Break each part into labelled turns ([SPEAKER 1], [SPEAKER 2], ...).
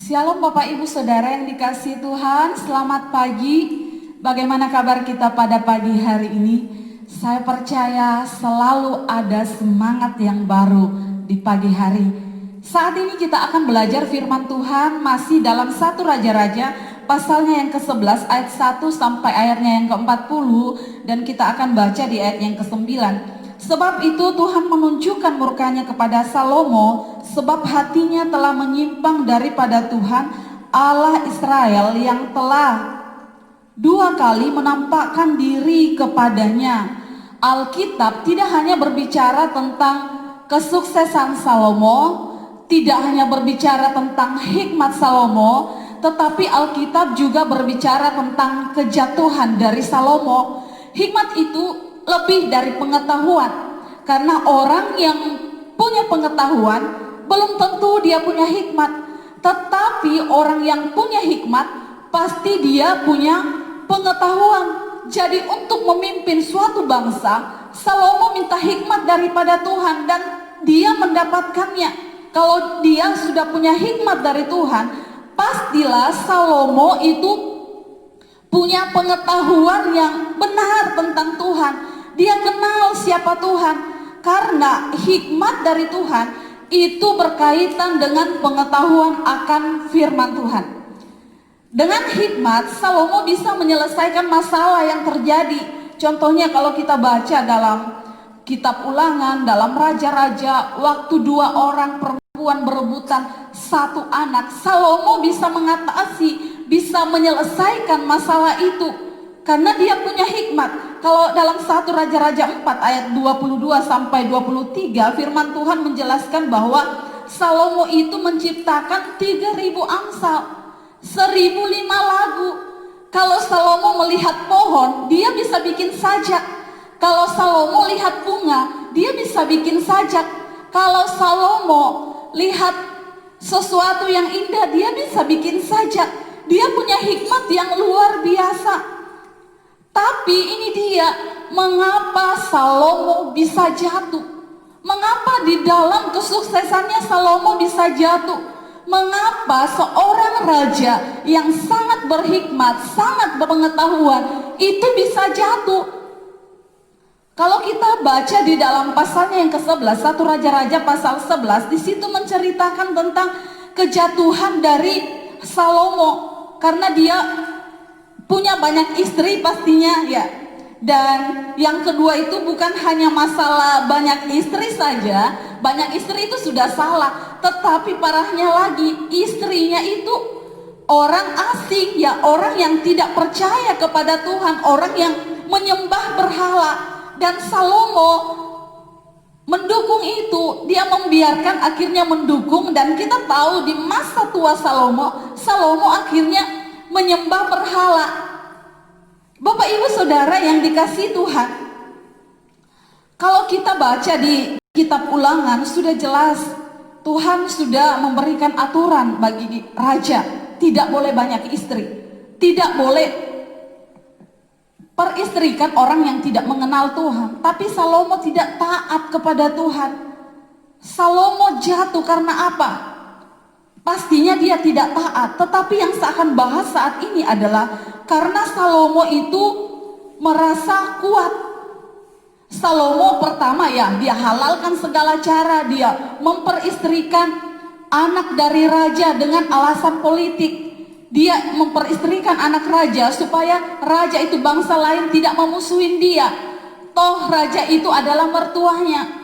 [SPEAKER 1] Shalom Bapak Ibu Saudara yang dikasihi Tuhan, selamat pagi. Bagaimana kabar kita pada pagi hari ini? Saya percaya selalu ada semangat yang baru di pagi hari. Saat ini kita akan belajar firman Tuhan masih dalam 1 Raja-Raja pasalnya yang ke-11 ayat 1 sampai ayatnya yang ke-40, dan kita akan baca di ayat yang ke-9. Sebab itu Tuhan menunjukkan murkanya kepada Salomo, sebab hatinya telah menyimpang daripada Tuhan Allah Israel yang telah 2 kali menampakkan diri kepadanya. Alkitab tidak hanya berbicara tentang kesuksesan Salomo, tidak hanya berbicara tentang hikmat Salomo, tetapi Alkitab juga berbicara tentang kejatuhan dari Salomo. Hikmat itu lebih dari pengetahuan, karena orang yang punya pengetahuan belum tentu dia punya hikmat, tetapi orang yang punya hikmat pasti dia punya pengetahuan. Jadi untuk memimpin suatu bangsa, Salomo minta hikmat daripada Tuhan dan dia mendapatkannya. Kalau dia sudah punya hikmat dari Tuhan, pastilah Salomo itu punya pengetahuan yang benar tentang Tuhan. Dia kenal siapa Tuhan, karena hikmat dari Tuhan itu berkaitan dengan pengetahuan akan firman Tuhan. Dengan hikmat, Salomo bisa menyelesaikan masalah yang terjadi. Contohnya kalau kita baca dalam kitab Ulangan, dalam Raja-Raja, waktu 2 orang perempuan berebutan 1 anak, Salomo bisa mengatasi, bisa menyelesaikan masalah itu karena dia punya hikmat. Kalau dalam 1 Raja-Raja 4 ayat 22 sampai 23, firman Tuhan menjelaskan bahwa Salomo itu menciptakan 3.000 amsal, 1.005 lagu. Kalau Salomo melihat pohon, dia bisa bikin sajak. Kalau Salomo lihat bunga, dia bisa bikin sajak. Kalau Salomo lihat sesuatu yang indah, dia bisa bikin sajak. Dia punya hikmat yang luar biasa. Tapi ini dia, mengapa Salomo bisa jatuh? Mengapa di dalam kesuksesannya Salomo bisa jatuh? Mengapa seorang raja yang sangat berhikmat, sangat berpengetahuan itu bisa jatuh? Kalau kita baca di dalam pasalnya yang ke-11, 1 Raja-Raja pasal 11, di situ menceritakan tentang kejatuhan dari Salomo karena dia punya banyak istri pastinya ya. Dan yang kedua itu bukan hanya masalah banyak istri saja, banyak istri itu sudah salah, tetapi parahnya lagi istrinya itu orang asing ya, orang yang tidak percaya kepada Tuhan, orang yang menyembah berhala. Dan Salomo mendukung itu, dia membiarkan, akhirnya mendukung, dan kita tahu di masa tua Salomo akhirnya menyembah berhala. Bapak Ibu Saudara yang dikasihi Tuhan, kalau kita baca di kitab Ulangan sudah jelas Tuhan sudah memberikan aturan bagi raja, tidak boleh banyak istri, tidak boleh peristrikan orang yang tidak mengenal Tuhan. Tapi Salomo tidak taat kepada Tuhan. Salomo jatuh karena apa? Pastinya dia tidak taat. Tetapi yang saya akan bahas saat ini adalah karena Salomo itu merasa kuat. Salomo pertama ya, dia halalkan segala cara, dia memperistrikan anak dari raja dengan alasan politik. Dia memperistrikan anak raja supaya raja itu bangsa lain tidak memusuhin dia. Toh raja itu adalah mertuanya.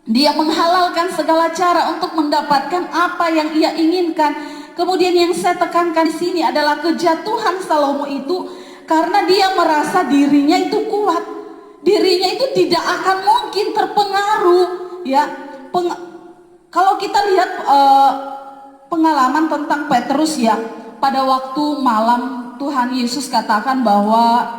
[SPEAKER 1] Dia menghalalkan segala cara untuk mendapatkan apa yang ia inginkan. Kemudian yang saya tekankan di sini adalah kejatuhan Salomo itu karena dia merasa dirinya itu kuat. Dirinya itu tidak akan mungkin terpengaruh ya. Kalau kita lihat pengalaman tentang Petrus ya, pada waktu malam Tuhan Yesus katakan bahwa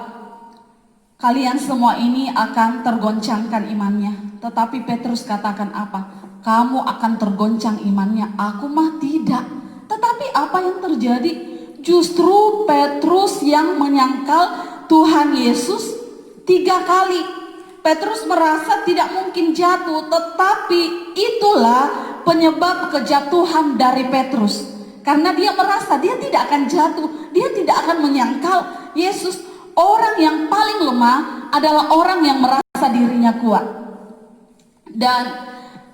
[SPEAKER 1] kalian semua ini akan tergoncangkan imannya. Tetapi Petrus katakan apa? Kamu akan tergoncang imannya, aku mah tidak. Tetapi apa yang terjadi? Justru Petrus yang menyangkal Tuhan Yesus 3 kali. Petrus merasa tidak mungkin jatuh, tetapi itulah penyebab kejatuhan dari Petrus. Karena dia merasa dia tidak akan jatuh, dia tidak akan menyangkal Yesus. Orang yang paling lemah adalah orang yang merasa dirinya kuat. Dan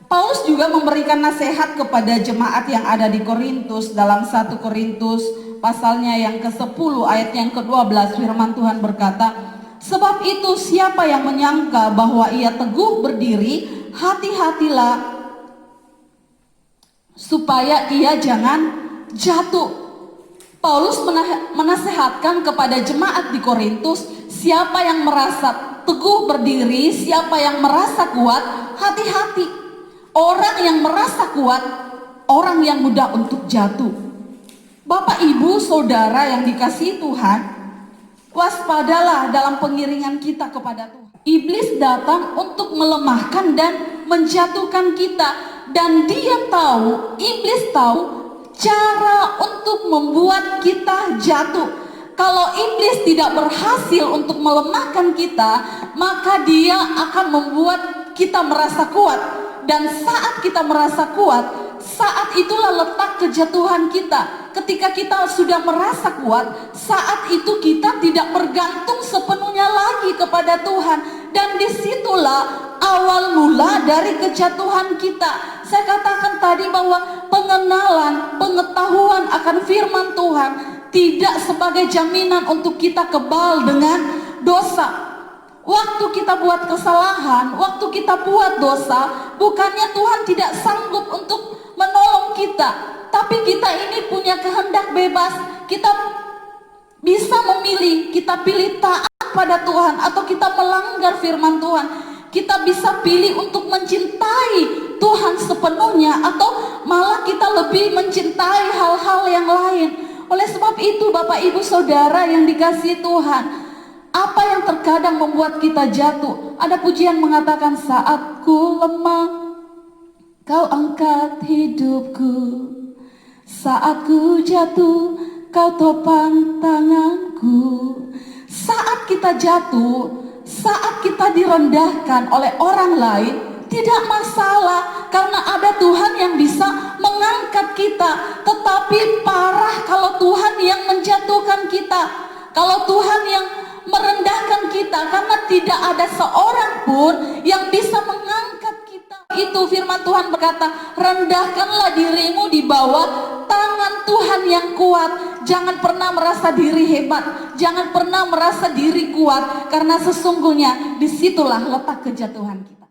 [SPEAKER 1] Paulus juga memberikan nasihat kepada jemaat yang ada di Korintus dalam 1 Korintus pasalnya yang ke-10 ayat yang ke-12, firman Tuhan berkata, sebab itu siapa yang menyangka bahwa ia teguh berdiri, hati-hatilah supaya ia jangan jatuh. Paulus menasehatkan kepada jemaat di Korintus, siapa yang merasa teguh berdiri, siapa yang merasa kuat, hati-hati. Orang yang merasa kuat, orang yang mudah untuk jatuh. Bapak, Ibu, Saudara yang dikasihi Tuhan, waspadalah dalam pengiringan kita kepada Tuhan. Iblis datang untuk melemahkan dan menjatuhkan kita. Dan dia tahu, iblis tahu cara untuk membuat kita jatuh. Kalau iblis tidak berhasil untuk melemahkan kita, maka dia akan membuat kita merasa kuat. Dan saat kita merasa kuat, saat itulah letak kejatuhan kita. Ketika kita sudah merasa kuat, saat itu kita tidak bergantung sepenuhnya lagi kepada Tuhan. Dan disitulah awal mula dari kejatuhan kita. Saya katakan tadi bahwa pengenalan, pengetahuan akan firman Tuhan tidak sebagai jaminan untuk kita kebal dengan dosa. Waktu kita buat kesalahan, waktu kita buat dosa, bukannya Tuhan tidak sanggup untuk menolong kita, tapi kita ini punya kehendak bebas. Kita bisa memilih, kita pilih taat pada Tuhan atau kita melanggar firman Tuhan. Kita bisa pilih untuk mencintai Tuhan sepenuhnya atau malah kita lebih mencintai hal-hal yang lain. Oleh sebab itu, Bapak, Ibu, Saudara yang dikasihi Tuhan, apa yang terkadang membuat kita jatuh? Ada pujian mengatakan, saat ku lemah, kau angkat hidupku. Saat ku jatuh, kau topang tanganku. Saat kita jatuh, saat kita direndahkan oleh orang lain, tidak masalah, karena ada Tuhan yang bisa mengangkat kita. Tetapi parah kalau Tuhan yang menjatuhkan kita, kalau Tuhan yang merendahkan kita, karena tidak ada seorang pun yang bisa mengangkat kita. Itu firman Tuhan berkata, rendahkanlah dirimu di bawah tangan Tuhan yang kuat. Jangan pernah merasa diri hebat, jangan pernah merasa diri kuat, karena sesungguhnya disitulah letak kejatuhan kita.